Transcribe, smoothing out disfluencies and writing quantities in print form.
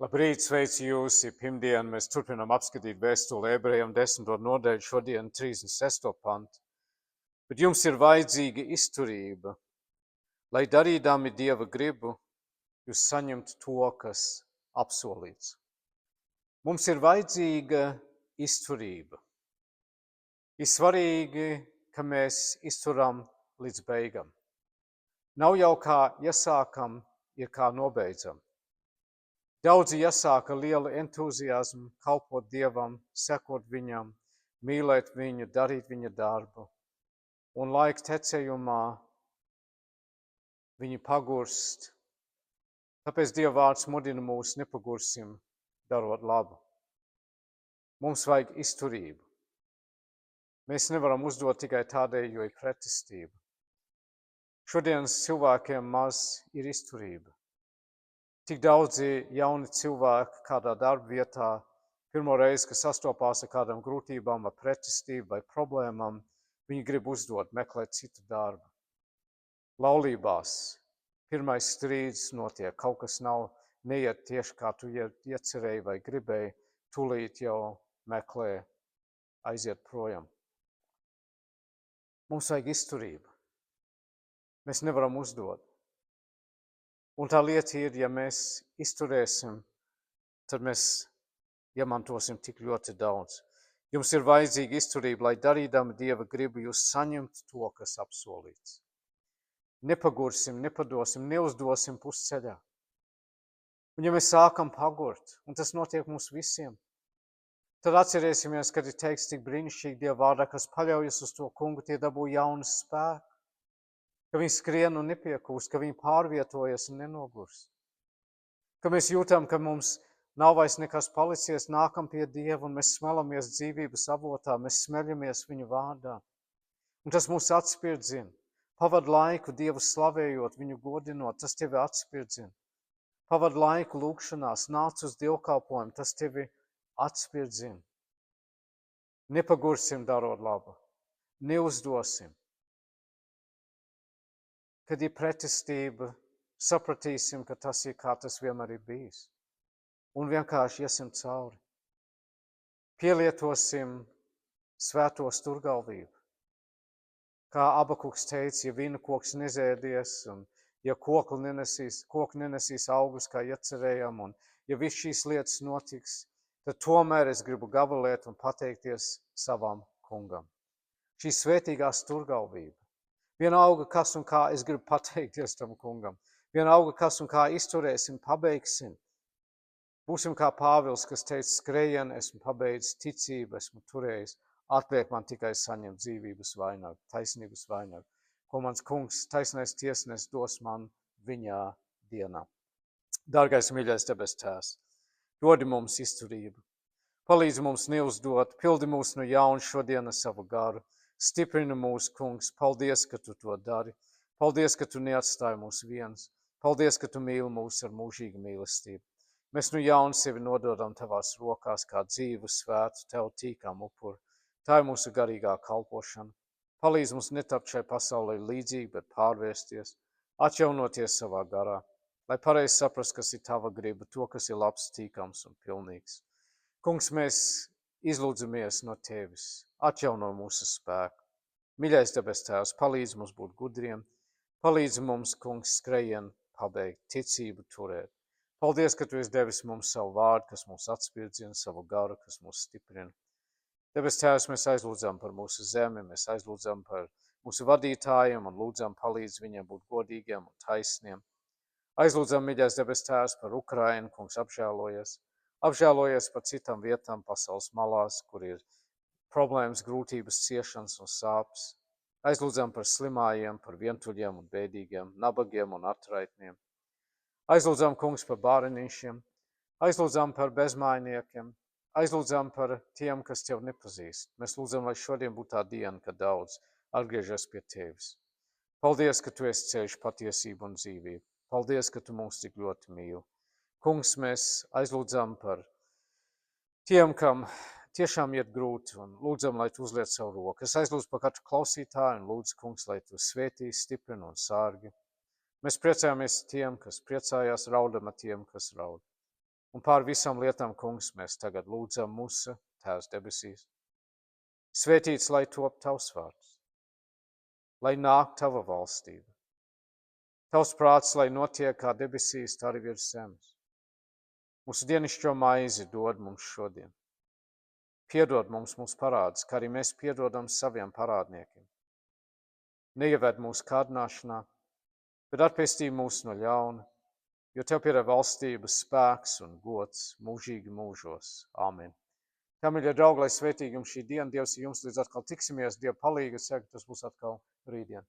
Labrīt, sveicu jūs! Pirmdien mēs turpinām apskatīt vēstuli ebrejiem 10. nodaļu, šodien 36. pantu. Bet jums ir vajadzīga izturība, lai darīdami Dieva gribu, jūs saņemtu to, kas apsolīts. Mums ir vajadzīga izturība. Ir svarīgi, ka mēs izturam līdz beigam. Nav jau kā iesākam, ir kā nobeidzam. Daudzi iesāka lielu entuziasmu, kalpot Dievam, sekot Viņam, mīlēt Viņu, darīt Viņa darbu. Un laika tecējumā viņi pagurst. Tāpēc Dieva vārds mudina mūs nepagursim, darot labu. Mums vajag izturību. Mēs nevaram uzdot tikai tādēļ, jo ir pretestība. Šodienas cilvēkiem maz ir izturība. Tik daudzi jauni cilvēki kādā darba vietā, pirmo reizi, kad sastopās ar kādām grūtībām, ar pretestību vai problēmām, viņi grib uzdot, meklēt citu darbu. Laulībās pirmais strīds notiek, kaut kas neiet tieši kā tu iecerēji vai gribēji, tūlīt jau meklē aiziet projām. Mums vajag izturību. Mēs nevaram uzdot. Un tā lieta ir, ja mēs izturēsim, tad mēs iemantosim tik ļoti daudz. Jums ir vajadzīga izturība, lai darīdami Dieva gribu, jūs saņemtu to, kas apsolīts. Nepagursim, nepadosim, neuzdosim pusceļā. Un ja mēs sākam pagurt, un tas notiek mums visiem, tad atcerēsimies, kad ir teikts tik brīnišķīgi Dieva vārdā, kas paļaujas uz to kungu, tie dabū jaunu spēku. Ka viņi skrien un nepiekūst, ka viņi pārvietojas un nenogurst. Ka mēs jūtam, ka mums nav vairs nekas palicies, nākam pie Dieva un mēs smelamies dzīvības avotā, mēs smeļamies viņu vārdā. Un tas mūs atspirdzina. Pavad laiku Dievu slavējot, viņu godinot, tas tevi atspirdzina. Pavad laiku lūgšanās, nāc uz dievkalpojumu, tas tevi atspirdzina. Nepagursim darot labu, neuzdosim. Kad ir pretestība, sapratīsim, ka tas ir kā tas vienmēr ir bijis. Un vienkārši iesim cauri. Pielietosim svēto sturgalvību. Kā Abakuks teica, ja vīna koks nezēdies, un ja koku nenesīs augus, kā iecerējām, un ja viss šīs lietas notiks, tad tomēr es gribu gabalēt un pateikties savam kungam. Šī svētīgā sturgalvība. Vienalga, kas un kā es gribu pateikties tam kungam. Vienalga, kas un kā izturēsim, pabeigsim. Būsim kā Pāvils, kas teica, skrējienu, esmu pabeidzis, ticību, esmu turējis. Atliek man tikai saņemt dzīvības vainagu, taisnības vainagu, ko mans kungs, taisnais tiesnes, dos man viņā dienā. Dārgais mīļais debes Tēvs, dodi mums izturību. Palīdzi mums neuzdot, pildi mūs no jauna šodien ar savu garu. Stiprini mūs, kungs, paldies, ka tu to dari. Paldies, ka tu neatstāji mūs viens. Paldies, ka tu mīli mūs ar mūžīgu mīlestību. Mēs nu jaunu sevi nododam tavās rokās kā dzīvu, svētu, tev tīkām upuri. Tā ir mūsu garīgā kalpošana. Palīdz mums netapt šai pasaulē līdzīgi, bet pārvērsties, atjaunoties savā garā, lai pareizi saprast, kas ir tava griba, to, kas ir labs, tīkams un pilnīgs. Kungs, mēs izlūdzamies no tevis, atjauno mūsu spēku. Mīļais debes Tēvs, palīdz mums būt gudriem, palīdz mums, kungs, skrejien pabeigt, ticību turēt. Paldies, ka tu esi devis mums savu vārdu, kas mūs atspirdzina, savu garu, kas mūs stiprina. Debes Tēvs, mēs aizlūdzam par mūsu zemi, mēs aizlūdzam par mūsu vadītājiem un lūdzam palīdz viņiem būt godīgiem un taisniem. Aizlūdzam, mīļais debes Tēvs, par Ukrainu, kungs, apžēlojies. Apžēlojies par citām vietām pasaules malās, kur ir problēmas, grūtības, ciešanas un sāpes. Aizlūdzam par slimājiem, par vientuļiem un bēdīgiem, nabagiem un atraitniem. Aizlūdzam, kungs, par bērnišiem. Aizlūdzam par bezmājniekiem. Aizlūdzam par tiem, kas tev nepazīst. Mēs lūdzam, lai šodien būtu tā diena, kad daudz atgriežas pie tevis. Paldies, ka tu esi ceļš, patiesība un dzīvība. Paldies, ka tu mūs tik ļoti mīli. Kungs, mēs aizlūdzam par tiem, kam tiešām iet grūti, un lūdzam, lai tu uzliec savu roku. Es aizlūdzu par katru klausītāju un lūdzu, kungs, lai tu svētī, stiprini un sārgi. Mēs priecājamies tiem, kas priecājās, raudam ar tiem, kas raud. Un pār visām lietām, kungs, mēs tagad lūdzam mūsu Tēvs debesīs. Svētīts, lai top tavs vārds, lai nāk tava valstība. Tavs prāts, lai notiek kā debesīs, tā arī virs zemes. Mūsu dienascho maizi dod mums šodien. Piedod mums mūsu parādus, kā arī mēs piedodam saviem parādniekiem. Neieved mūsu kārdināšanā, bet atpestī mūs no ļauna, jo tev pieder valstība, spēks un gods mūžīgi mūžos. Āmen. Tā, mīļie draugi, lai svētīgi jums šī diena, Dievs, jums līdz atkal tiksimies, Dieva palīga, saka, tas būs atkal rītdien.